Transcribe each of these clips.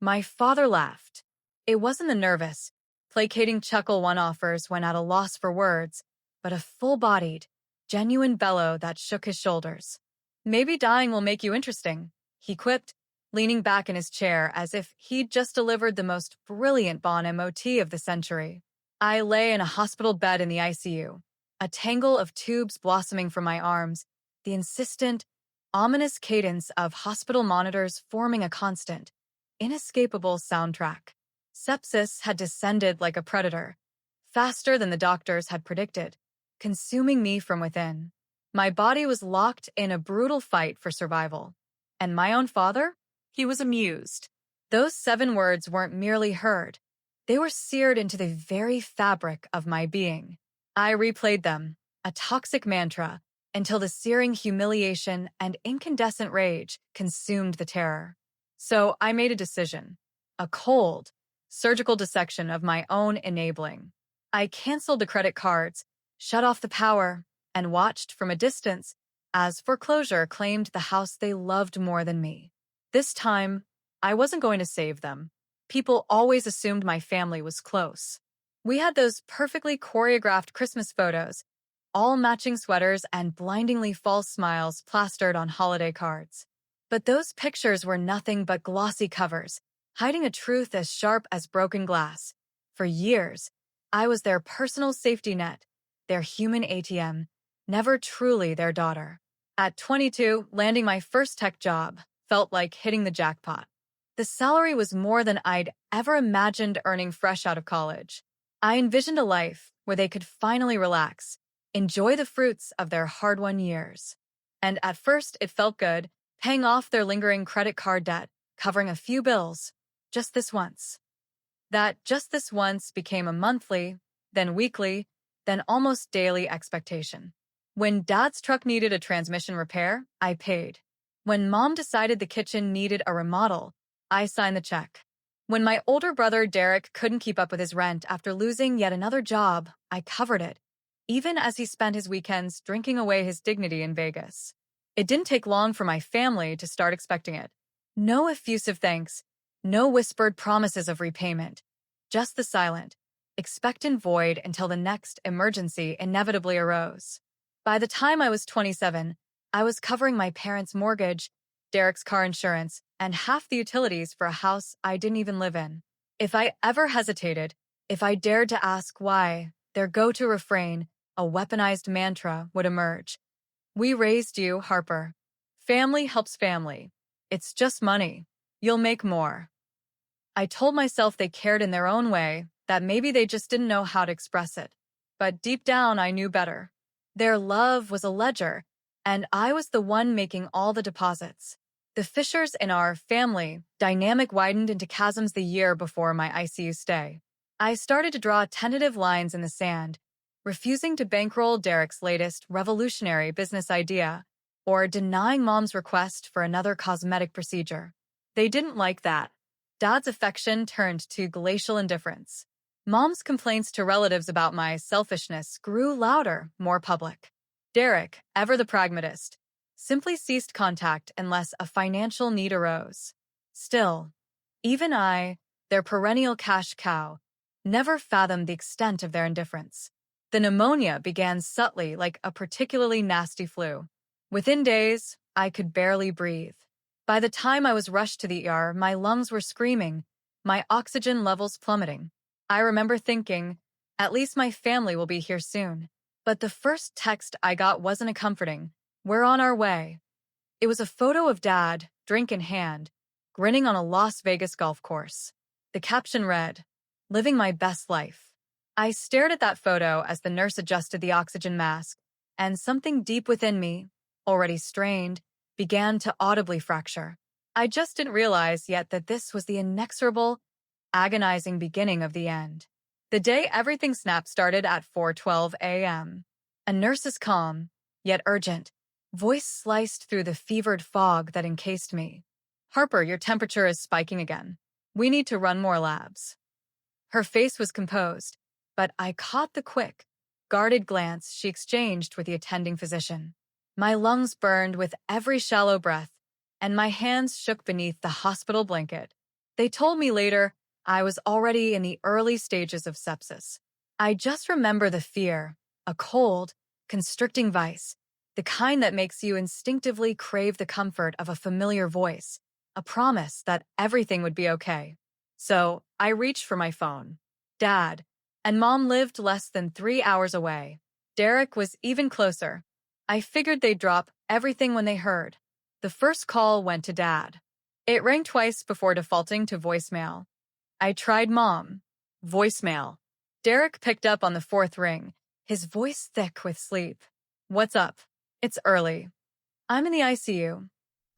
My father laughed. It wasn't the nervous, placating chuckle one offers when at a loss for words, but a full-bodied, genuine bellow that shook his shoulders. Maybe dying will make you interesting, he quipped, leaning back in his chair as if he'd just delivered the most brilliant bon mot of the century. I lay in a hospital bed in the ICU, a tangle of tubes blossoming from my arms, the insistent, ominous cadence of hospital monitors forming a constant, inescapable soundtrack. Sepsis had descended like a predator, faster than the doctors had predicted, consuming me from within. My body was locked in a brutal fight for survival. And my own father? He was amused. Those 7 words weren't merely heard. They were seared into the very fabric of my being. I replayed them, a toxic mantra, until the searing humiliation and incandescent rage consumed the terror. So I made a decision. A cold, surgical dissection of my own enabling. I canceled the credit cards, shut off the power, and watched from a distance as foreclosure claimed the house they loved more than me. This time, I wasn't going to save them. People always assumed my family was close. We had those perfectly choreographed Christmas photos, all matching sweaters and blindingly false smiles plastered on holiday cards. But those pictures were nothing but glossy covers, hiding a truth as sharp as broken glass. For years, I was their personal safety net, their human ATM, never truly their daughter. At 22, landing my first tech job felt like hitting the jackpot. The salary was more than I'd ever imagined earning fresh out of college. I envisioned a life where they could finally relax, enjoy the fruits of their hard-won years. And at first, it felt good, paying off their lingering credit card debt, covering a few bills, just this once. That just this once became a monthly, then weekly, then almost daily expectation. When Dad's truck needed a transmission repair, I paid. When Mom decided the kitchen needed a remodel, I signed the check. When my older brother Derek couldn't keep up with his rent after losing yet another job, I covered it, even as he spent his weekends drinking away his dignity in Vegas. It didn't take long for my family to start expecting it. No effusive thanks, no whispered promises of repayment, just the silent, expectant void until the next emergency inevitably arose. By the time I was 27, I was covering my parents' mortgage, Derek's car insurance, and half the utilities for a house I didn't even live in. If I ever hesitated, if I dared to ask why, their go-to refrain, a weaponized mantra, would emerge. We raised you, Harper. Family helps family. It's just money. You'll make more. I told myself they cared in their own way, that maybe they just didn't know how to express it. But deep down, I knew better. Their love was a ledger, and I was the one making all the deposits. The fissures in our family dynamic widened into chasms the year before my ICU stay. I started to draw tentative lines in the sand, refusing to bankroll Derek's latest revolutionary business idea or denying Mom's request for another cosmetic procedure. They didn't like that. Dad's affection turned to glacial indifference. Mom's complaints to relatives about my selfishness grew louder, more public. Derek, ever the pragmatist, simply ceased contact unless a financial need arose. Still, even I, their perennial cash cow, never fathomed the extent of their indifference. The pneumonia began subtly like a particularly nasty flu. Within days, I could barely breathe. By the time I was rushed to the ER, my lungs were screaming, my oxygen levels plummeting. I remember thinking, at least my family will be here soon. But the first text I got wasn't a comforting, "We're on our way." It was a photo of Dad, drink in hand, grinning on a Las Vegas golf course. The caption read, "Living my best life." I stared at that photo as the nurse adjusted the oxygen mask, and something deep within me, already strained, began to audibly fracture. I just didn't realize yet that this was the inexorable, agonizing beginning of the end. The day everything snapped started at 4:12 a.m. A nurse's calm, yet urgent, voice sliced through the fevered fog that encased me. "Harper, your temperature is spiking again. We need to run more labs." Her face was composed, but I caught the quick, guarded glance she exchanged with the attending physician. My lungs burned with every shallow breath, and my hands shook beneath the hospital blanket. They told me later I was already in the early stages of sepsis. I just remember the fear, a cold, constricting vice, the kind that makes you instinctively crave the comfort of a familiar voice, a promise that everything would be okay. So I reached for my phone. Dad and Mom lived less than 3 hours away. Derek was even closer. I figured they'd drop everything when they heard. The first call went to Dad. It rang twice before defaulting to voicemail. I tried Mom. Voicemail. Derek picked up on the fourth ring, his voice thick with sleep. What's up? It's early. I'm in the ICU.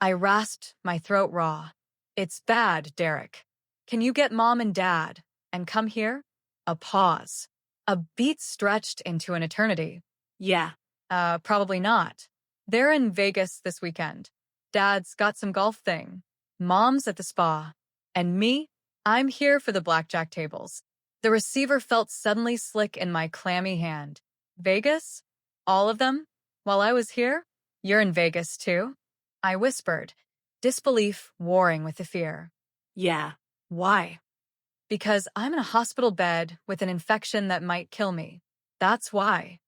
I rasped, my throat raw. It's bad, Derek. Can you get Mom and Dad and come here? A pause. A beat stretched into an eternity. Yeah. Probably not. They're in Vegas this weekend. Dad's got some golf thing. Mom's at the spa. And me? I'm here for the blackjack tables. The receiver felt suddenly slick in my clammy hand. Vegas? All of them? While I was here? You're in Vegas too? I whispered, disbelief warring with the fear. Yeah. Why? Because I'm in a hospital bed with an infection that might kill me. That's why.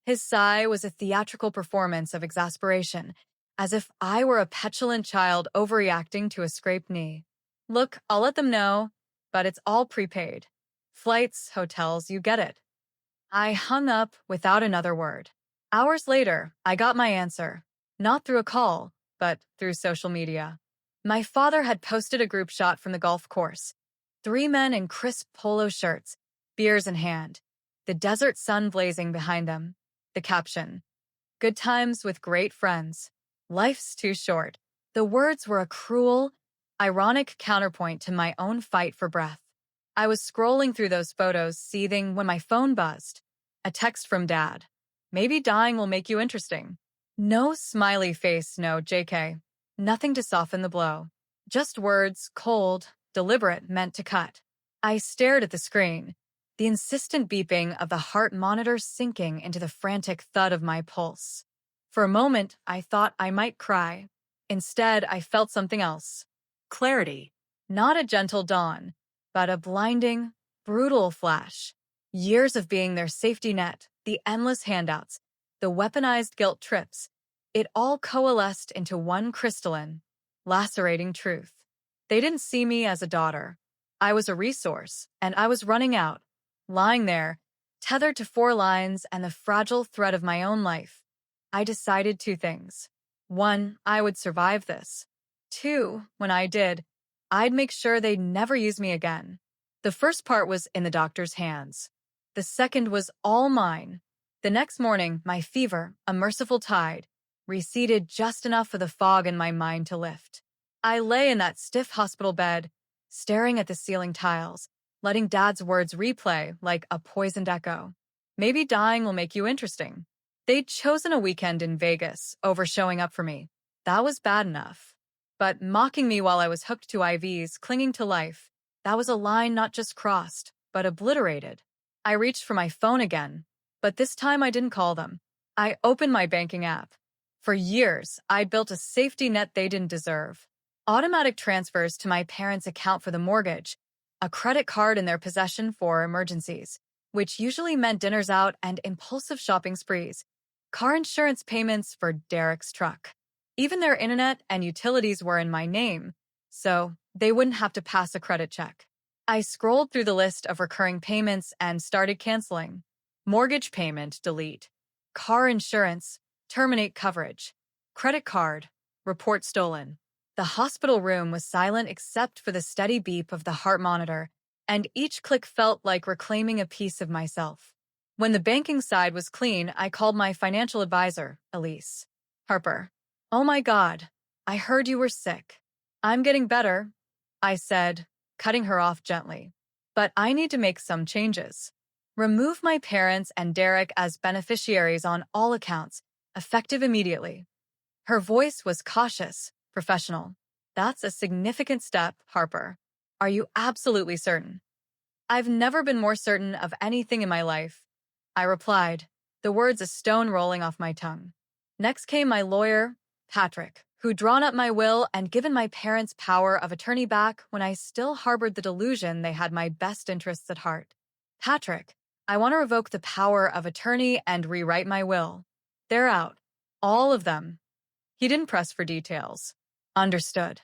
His sigh was a theatrical performance of exasperation, as if I were a petulant child overreacting to a scraped knee. Look, I'll let them know, but it's all prepaid. Flights, hotels, you get it. I hung up without another word. Hours later, I got my answer. Not through a call, but through social media. My father had posted a group shot from the golf course. 3 men in crisp polo shirts, beers in hand. The desert sun blazing behind them. The caption, good times with great friends. Life's too short. The words were a cruel, ironic counterpoint to my own fight for breath. I was scrolling through those photos, seething, when my phone buzzed. A text from Dad. Maybe dying will make you interesting. No smiley face, no JK. Nothing to soften the blow. Just words, cold, deliberate, meant to cut. I stared at the screen, the insistent beeping of the heart monitor sinking into the frantic thud of my pulse. For a moment, I thought I might cry. Instead, I felt something else. Clarity. Not a gentle dawn, but a blinding, brutal flash. Years of being their safety net, the endless handouts, the weaponized guilt trips, it all coalesced into one crystalline, lacerating truth. They didn't see me as a daughter. I was a resource, and I was running out. Lying there, tethered to 4 lines and the fragile thread of my own life, I decided 2 things. 1, I would survive this. 2, when I did, I'd make sure they'd never use me again. The first part was in the doctor's hands. The second was all mine. The next morning, my fever, a merciful tide, receded just enough for the fog in my mind to lift. I lay in that stiff hospital bed, staring at the ceiling tiles, letting Dad's words replay like a poisoned echo. Maybe dying will make you interesting. They'd chosen a weekend in Vegas over showing up for me. That was bad enough. But mocking me while I was hooked to IVs, clinging to life, that was a line not just crossed, but obliterated. I reached for my phone again, but this time I didn't call them. I opened my banking app. For years, I'd built a safety net they didn't deserve. Automatic transfers to my parents' account for the mortgage, a credit card in their possession for emergencies, which usually meant dinners out and impulsive shopping sprees, car insurance payments for Derek's truck. Even their internet and utilities were in my name, so they wouldn't have to pass a credit check. I scrolled through the list of recurring payments and started canceling. Mortgage payment, delete. Car insurance, terminate coverage. Credit card, report stolen. The hospital room was silent except for the steady beep of the heart monitor, and each click felt like reclaiming a piece of myself. When the banking side was clean, I called my financial advisor, Elise. Harper. Oh my God, I heard you were sick. I'm getting better, I said, cutting her off gently. But I need to make some changes. Remove my parents and Derek as beneficiaries on all accounts, effective immediately. Her voice was cautious, professional. That's a significant step, Harper. Are you absolutely certain? I've never been more certain of anything in my life, I replied, the words a stone rolling off my tongue. Next came my lawyer, Patrick, who'd drawn up my will and given my parents power of attorney back when I still harbored the delusion they had my best interests at heart. Patrick, I want to revoke the power of attorney and rewrite my will. They're out. All of them. He didn't press for details. Understood.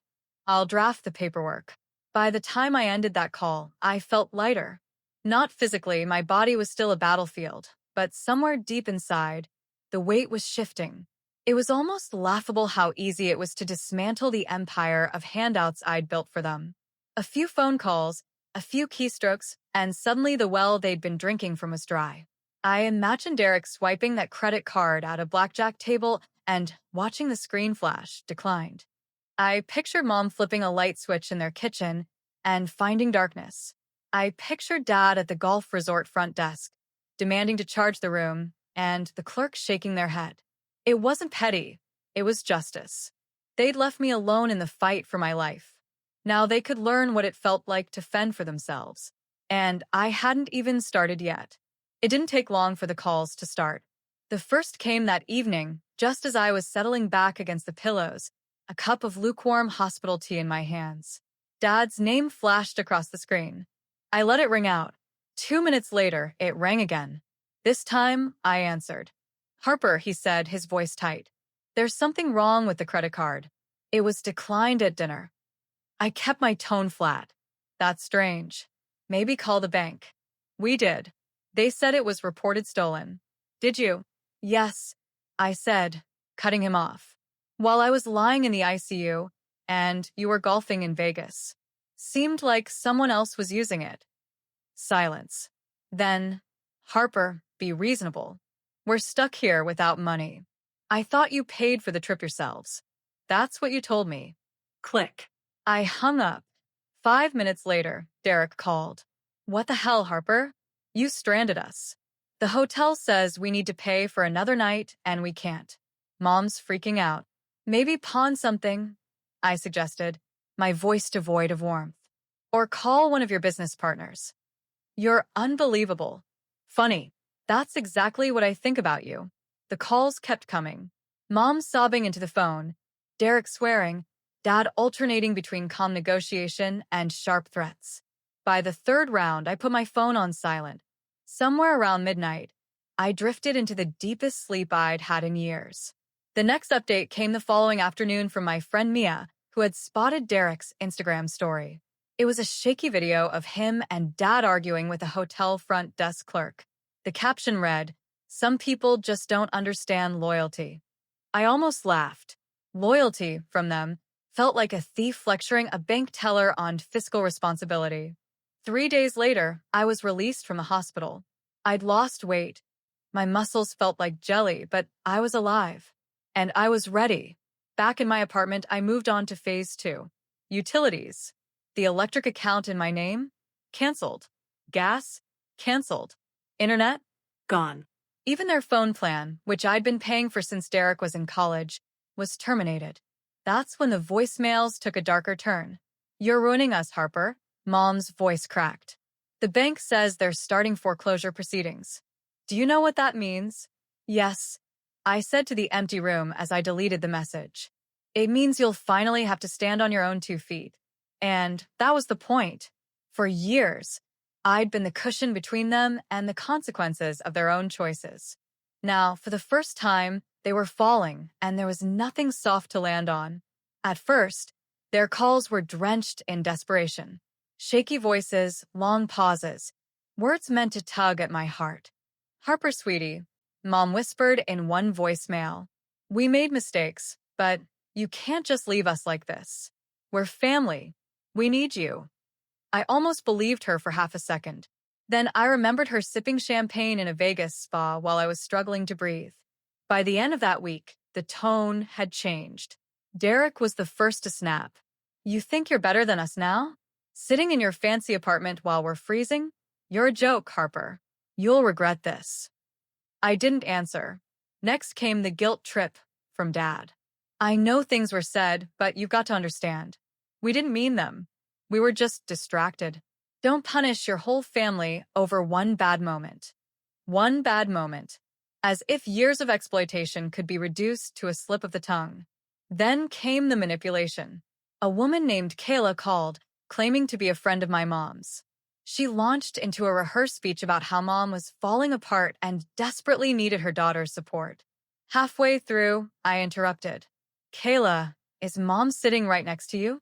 I'll draft the paperwork. By the time I ended that call, I felt lighter. Not physically, my body was still a battlefield, but somewhere deep inside, the weight was shifting. It was almost laughable how easy it was to dismantle the empire of handouts I'd built for them. A few phone calls, a few keystrokes, and suddenly the well they'd been drinking from was dry. I imagined Derek swiping that credit card at a blackjack table and watching the screen flash declined. I pictured Mom flipping a light switch in their kitchen and finding darkness. I pictured Dad at the golf resort front desk, demanding to charge the room, and the clerk shaking their head. It wasn't petty. It was justice. They'd left me alone in the fight for my life. Now they could learn what it felt like to fend for themselves. And I hadn't even started yet. It didn't take long for the calls to start. The first came that evening, just as I was settling back against the pillows, a cup of lukewarm hospital tea in my hands. Dad's name flashed across the screen. I let it ring out. 2 minutes later, it rang again. This time, I answered. Harper, he said, his voice tight. There's something wrong with the credit card. It was declined at dinner. I kept my tone flat. That's strange. Maybe call the bank. We did. They said it was reported stolen. Did you? Yes, I said, cutting him off. While I was lying in the ICU, and you were golfing in Vegas. Seemed like someone else was using it. Silence. Then, Harper, be reasonable. We're stuck here without money. I thought you paid for the trip yourselves. That's what you told me. Click. I hung up. 5 minutes later, Derek called. What the hell, Harper? You stranded us. The hotel says we need to pay for another night, and we can't. Mom's freaking out. Maybe pawn something, I suggested, my voice devoid of warmth. Or call one of your business partners. You're unbelievable. Funny. That's exactly what I think about you. The calls kept coming. Mom sobbing into the phone, Derek swearing, Dad alternating between calm negotiation and sharp threats. By the third round, I put my phone on silent. Somewhere around midnight, I drifted into the deepest sleep I'd had in years. The next update came the following afternoon from my friend Mia, who had spotted Derek's Instagram story. It was a shaky video of him and Dad arguing with a hotel front desk clerk. The caption read, "Some people just don't understand loyalty." I almost laughed. Loyalty, from them, felt like a thief lecturing a bank teller on fiscal responsibility. 3 days later, I was released from the hospital. I'd lost weight. My muscles felt like jelly, but I was alive. And I was ready. Back in my apartment, I moved on to phase 2. Utilities. The electric account in my name? Canceled. Gas? Canceled. Internet? Gone. Even their phone plan, which I'd been paying for since Derek was in college, was terminated. That's when the voicemails took a darker turn. You're ruining us, Harper. Mom's voice cracked. The bank says they're starting foreclosure proceedings. Do you know what that means? Yes, I said to the empty room as I deleted the message. It means you'll finally have to stand on your own 2 feet. And that was the point. For years, I'd been the cushion between them and the consequences of their own choices. Now, for the first time, they were falling, and there was nothing soft to land on. At first, their calls were drenched in desperation. Shaky voices, long pauses, words meant to tug at my heart. Harper, sweetie, Mom whispered in one voicemail. We made mistakes, but you can't just leave us like this. We're family. We need you. I almost believed her for half a second. Then I remembered her sipping champagne in a Vegas spa while I was struggling to breathe. By the end of that week, the tone had changed. Derek was the first to snap. You think you're better than us now? Sitting in your fancy apartment while we're freezing? You're a joke, Harper. You'll regret this. I didn't answer. Next came the guilt trip from Dad. I know things were said, but you've got to understand. We didn't mean them. We were just distracted. Don't punish your whole family over one bad moment. One bad moment. As if years of exploitation could be reduced to a slip of the tongue. Then came the manipulation. A woman named Kayla called, claiming to be a friend of my mom's. She launched into a rehearsed speech about how mom was falling apart and desperately needed her daughter's support. Halfway through, I interrupted. Kayla, is mom sitting right next to you?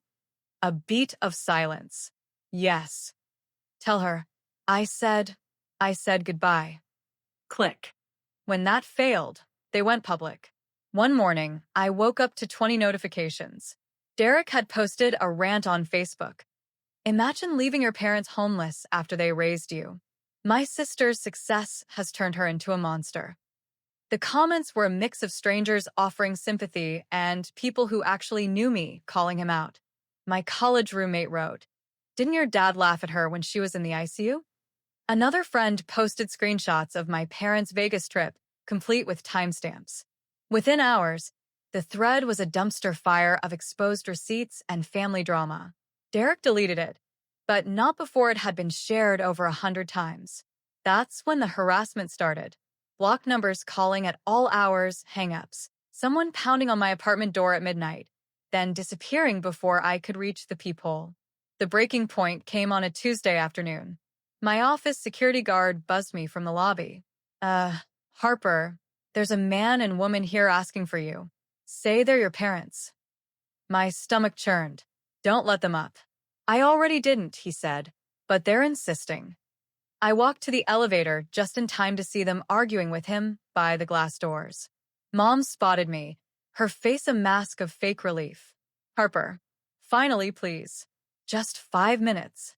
A beat of silence. Yes. Tell her. I said, I said goodbye. Click. When that failed, they went public. One morning, I woke up to 20 notifications. Derek had posted a rant on Facebook. Imagine leaving your parents homeless after they raised you. My sister's success has turned her into a monster. The comments were a mix of strangers offering sympathy and people who actually knew me calling him out. My college roommate wrote, "Didn't your dad laugh at her when she was in the ICU?" Another friend posted screenshots of my parents' Vegas trip, complete with timestamps. Within hours, the thread was a dumpster fire of exposed receipts and family drama. Derek deleted it, but not before it had been shared over 100 times. That's when the harassment started. Block numbers calling at all hours, hang-ups, someone pounding on my apartment door at midnight, then disappearing before I could reach the peephole. The breaking point came on a Tuesday afternoon. My office security guard buzzed me from the lobby. Harper, there's a man and woman here asking for you. Say they're your parents." My stomach churned. "Don't let them up." "I already didn't," he said, "but they're insisting." I walked to the elevator just in time to see them arguing with him by the glass doors. Mom spotted me, her face a mask of fake relief. "Harper, finally, please. Just 5 minutes."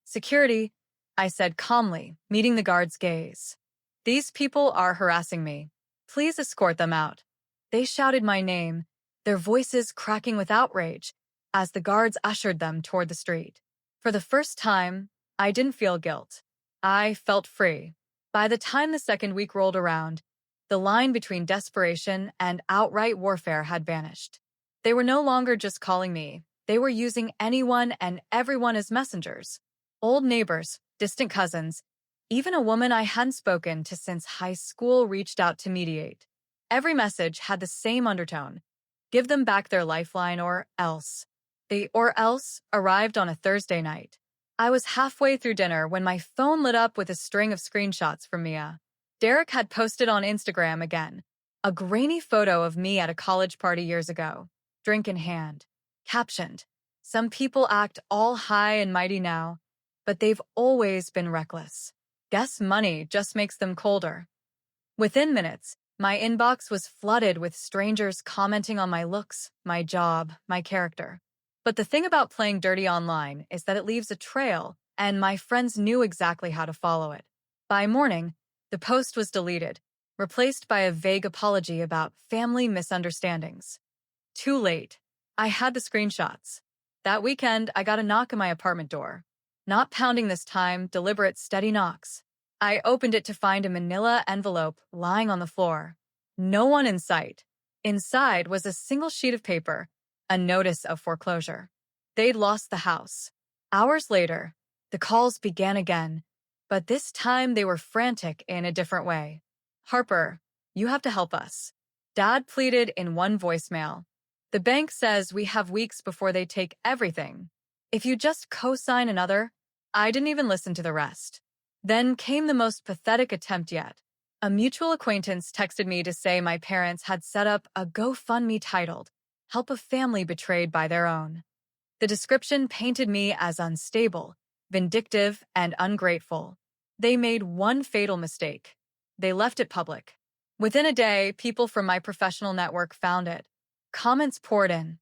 "Security," I said calmly, meeting the guard's gaze. "These people are harassing me. Please escort them out." They shouted my name, their voices cracking with outrage, as the guards ushered them toward the street. For the first time, I didn't feel guilt. I felt free. By the time the second week rolled around, the line between desperation and outright warfare had vanished. They were no longer just calling me. They were using anyone and everyone as messengers. Old neighbors, distant cousins, even a woman I hadn't spoken to since high school reached out to mediate. Every message had the same undertone. Give them back their lifeline or else. The "or else" arrived on a Thursday night. I was halfway through dinner when my phone lit up with a string of screenshots from Mia. Derek had posted on Instagram again, a grainy photo of me at a college party years ago, drink in hand. Captioned, "Some people act all high and mighty now, but they've always been reckless. Guess money just makes them colder." Within minutes, my inbox was flooded with strangers commenting on my looks, my job, my character. But the thing about playing dirty online is that it leaves a trail, and my friends knew exactly how to follow it. By morning, the post was deleted, replaced by a vague apology about family misunderstandings. Too late. I had the screenshots. That weekend, I got a knock on my apartment door. Not pounding this time, deliberate, steady knocks. I opened it to find a manila envelope lying on the floor. No one in sight. Inside was a single sheet of paper, a notice of foreclosure. They'd lost the house. Hours later, the calls began again, but this time they were frantic in a different way. "Harper, you have to help us." Dad pleaded in one voicemail. "The bank says we have weeks before they take everything. If you just co-sign another." I didn't even listen to the rest. Then came the most pathetic attempt yet. A mutual acquaintance texted me to say my parents had set up a GoFundMe titled, "Help a Family Betrayed by Their Own." The description painted me as unstable, vindictive, and ungrateful. They made one fatal mistake. They left it public. Within a day, people from my professional network found it. Comments poured in.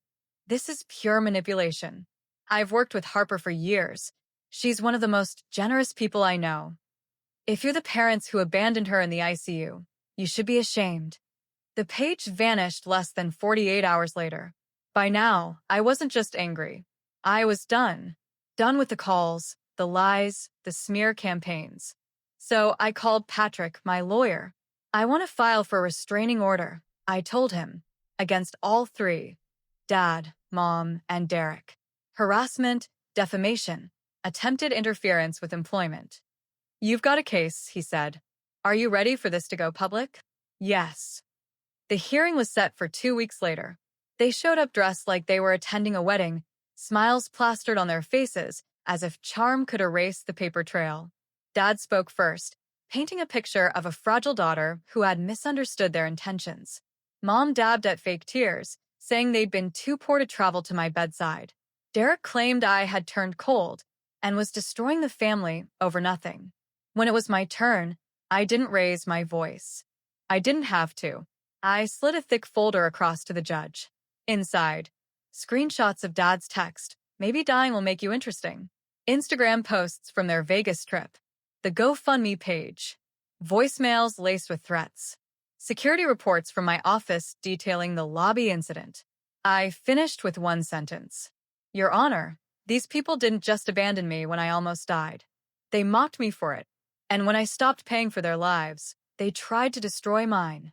"This is pure manipulation. I've worked with Harper for years. She's one of the most generous people I know. If you're the parents who abandoned her in the ICU, you should be ashamed." The page vanished less than 48 hours later. By now, I wasn't just angry. I was done. Done with the calls, the lies, the smear campaigns. So I called Patrick, my lawyer. "I want to file for a restraining order," I told him, "against all three: Dad, Mom, and Derek. Harassment, defamation, attempted interference with employment." "You've got a case," he said. "Are you ready for this to go public?" Yes. The hearing was set for 2 weeks later. They showed up dressed like they were attending a wedding, smiles plastered on their faces, as if charm could erase the paper trail. Dad spoke first, painting a picture of a fragile daughter who had misunderstood their intentions. Mom dabbed at fake tears, saying they'd been too poor to travel to my bedside. Derek claimed I had turned cold and was destroying the family over nothing. When it was my turn, I didn't raise my voice. I didn't have to. I slid a thick folder across to the judge. Inside, screenshots of Dad's text. Maybe dying will make you interesting. Instagram posts from their Vegas trip. The GoFundMe page. Voicemails laced with threats. Security reports from my office detailing the lobby incident. I finished with one sentence. Your Honor, these people didn't just abandon me when I almost died. They mocked me for it. And when I stopped paying for their lives, they tried to destroy mine.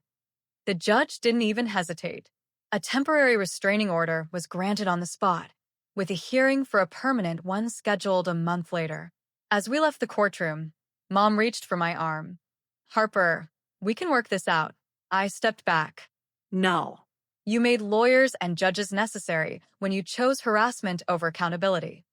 The judge didn't even hesitate. A temporary restraining order was granted on the spot, with a hearing for a permanent one scheduled a month later. As we left the courtroom, Mom reached for my arm. Harper, we can work this out. I stepped back. No. You made lawyers and judges necessary when you chose harassment over accountability.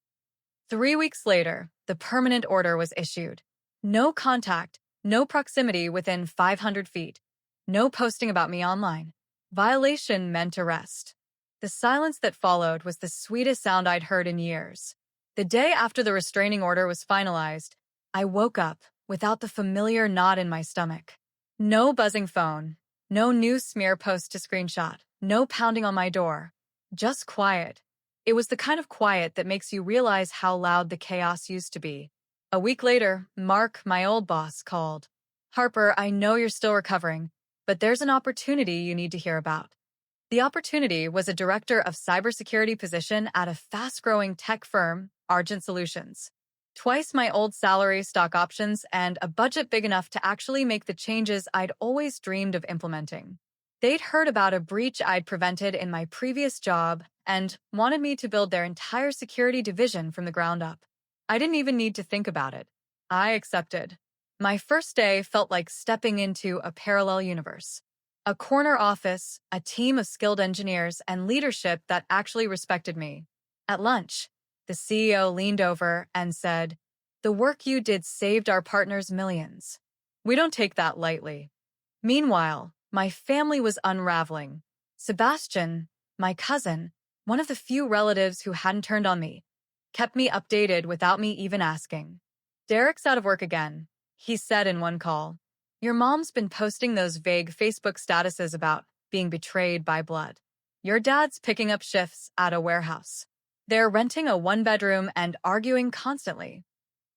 3 weeks later, the permanent order was issued. No contact, no proximity within 500 feet, no posting about me online. Violation meant arrest. The silence that followed was the sweetest sound I'd heard in years. The day after the restraining order was finalized, I woke up without the familiar knot in my stomach. No buzzing phone, no news smear post to screenshot, no pounding on my door. Just quiet. It was the kind of quiet that makes you realize how loud the chaos used to be. A week later, Mark, my old boss, called. Harper, I know you're still recovering, but there's an opportunity you need to hear about. The opportunity was a director of cybersecurity position at a fast-growing tech firm, Argent Solutions. Twice my old salary, stock options, and a budget big enough to actually make the changes I'd always dreamed of implementing. They'd heard about a breach I'd prevented in my previous job and wanted me to build their entire security division from the ground up. I didn't even need to think about it. I accepted. My first day felt like stepping into a parallel universe. A corner office, a team of skilled engineers, and leadership that actually respected me. At lunch, the CEO leaned over and said, "The work you did saved our partners millions. We don't take that lightly." Meanwhile, my family was unraveling. Sebastian, my cousin, one of the few relatives who hadn't turned on me, kept me updated without me even asking. "Derek's out of work again," he said in one call. "Your mom's been posting those vague Facebook statuses about being betrayed by blood. Your dad's picking up shifts at a warehouse. They're renting a one-bedroom and arguing constantly."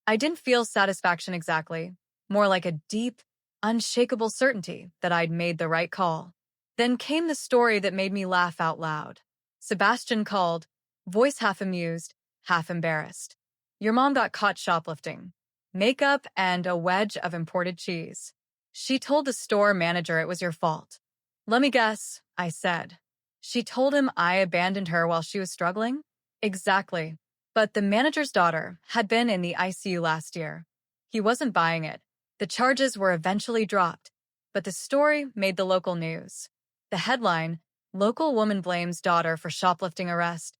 I didn't feel satisfaction exactly, more like a deep, unshakable certainty that I'd made the right call. Then came the story that made me laugh out loud. Sebastian called, voice half amused, half embarrassed. "Your mom got caught shoplifting. Makeup and a wedge of imported cheese. She told the store manager it was your fault." "Let me guess," I said. "She told him I abandoned her while she was struggling?" "Exactly. But the manager's daughter had been in the ICU last year. He wasn't buying it. The charges were eventually dropped, but the story made the local news. The headline, 'Local Woman Blames Daughter for Shoplifting Arrest,'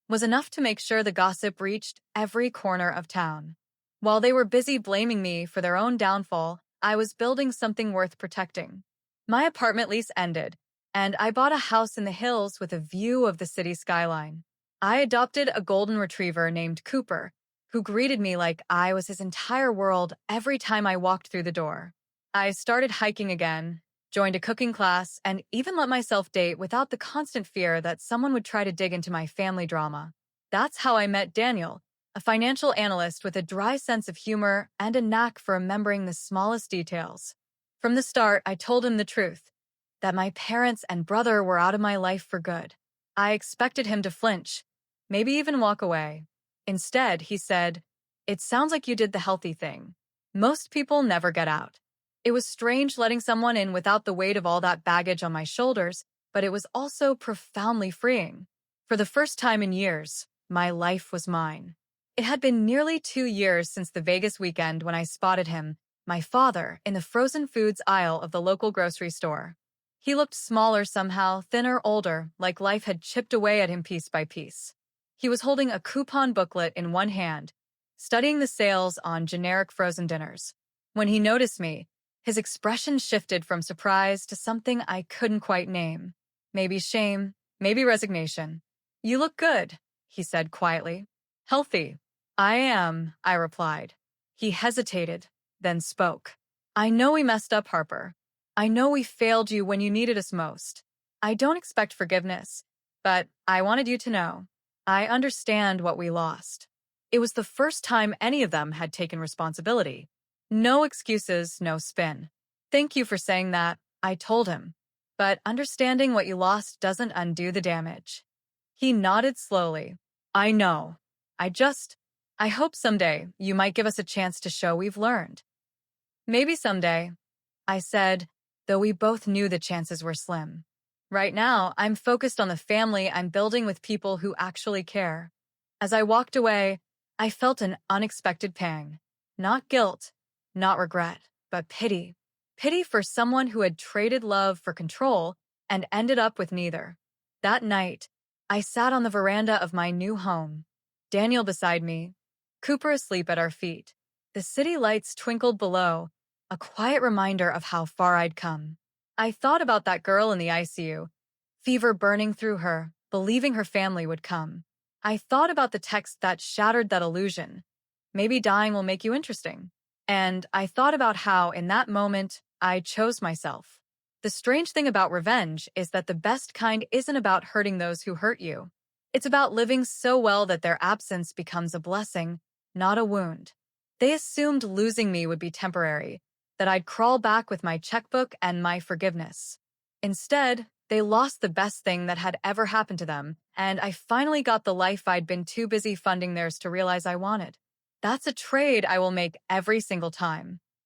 was enough to make sure the gossip reached every corner of town. While they were busy blaming me for their own downfall, I was building something worth protecting. My apartment lease ended, and I bought a house in the hills with a view of the city skyline. I adopted a golden retriever named Cooper, who greeted me like I was his entire world every time I walked through the door. I started hiking again, joined a cooking class, and even let myself date without the constant fear that someone would try to dig into my family drama. That's how I met Daniel, a financial analyst with a dry sense of humor and a knack for remembering the smallest details. From the start, I told him the truth, that my parents and brother were out of my life for good. I expected him to flinch, maybe even walk away. Instead, he said, "It sounds like you did the healthy thing. Most people never get out." It was strange letting someone in without the weight of all that baggage on my shoulders, but it was also profoundly freeing. For the first time in years, my life was mine. It had been nearly 2 years since the Vegas weekend when I spotted him, my father, in the frozen foods aisle of the local grocery store. He looked smaller somehow, thinner, older, like life had chipped away at him piece by piece. He was holding a coupon booklet in one hand, studying the sales on generic frozen dinners. When he noticed me, his expression shifted from surprise to something I couldn't quite name. Maybe shame, maybe resignation. "You look good," he said quietly. "Healthy." "I am," I replied. He hesitated, then spoke. "I know we messed up, Harper. I know we failed you when you needed us most. I don't expect forgiveness, but I wanted you to know. I understand what we lost." It was the first time any of them had taken responsibility. No excuses, no spin. "Thank you for saying that," I told him. "But understanding what you lost doesn't undo the damage." He nodded slowly. "I know. I hope someday you might give us a chance to show we've learned." "Maybe someday," I said, though we both knew the chances were slim. Right now, I'm focused on the family I'm building with people who actually care. As I walked away, I felt an unexpected pang. Not guilt, not regret, but pity. Pity for someone who had traded love for control and ended up with neither. That night, I sat on the veranda of my new home. Daniel beside me, Cooper asleep at our feet. The city lights twinkled below, a quiet reminder of how far I'd come. I thought about that girl in the ICU, fever burning through her, believing her family would come. I thought about the text that shattered that illusion. "Maybe dying will make you interesting." And I thought about how, in that moment, I chose myself. The strange thing about revenge is that the best kind isn't about hurting those who hurt you. It's about living so well that their absence becomes a blessing, not a wound. They assumed losing me would be temporary, that I'd crawl back with my checkbook and my forgiveness. Instead, they lost the best thing that had ever happened to them, and I finally got the life I'd been too busy funding theirs to realize I wanted. That's a trade I will make every single time.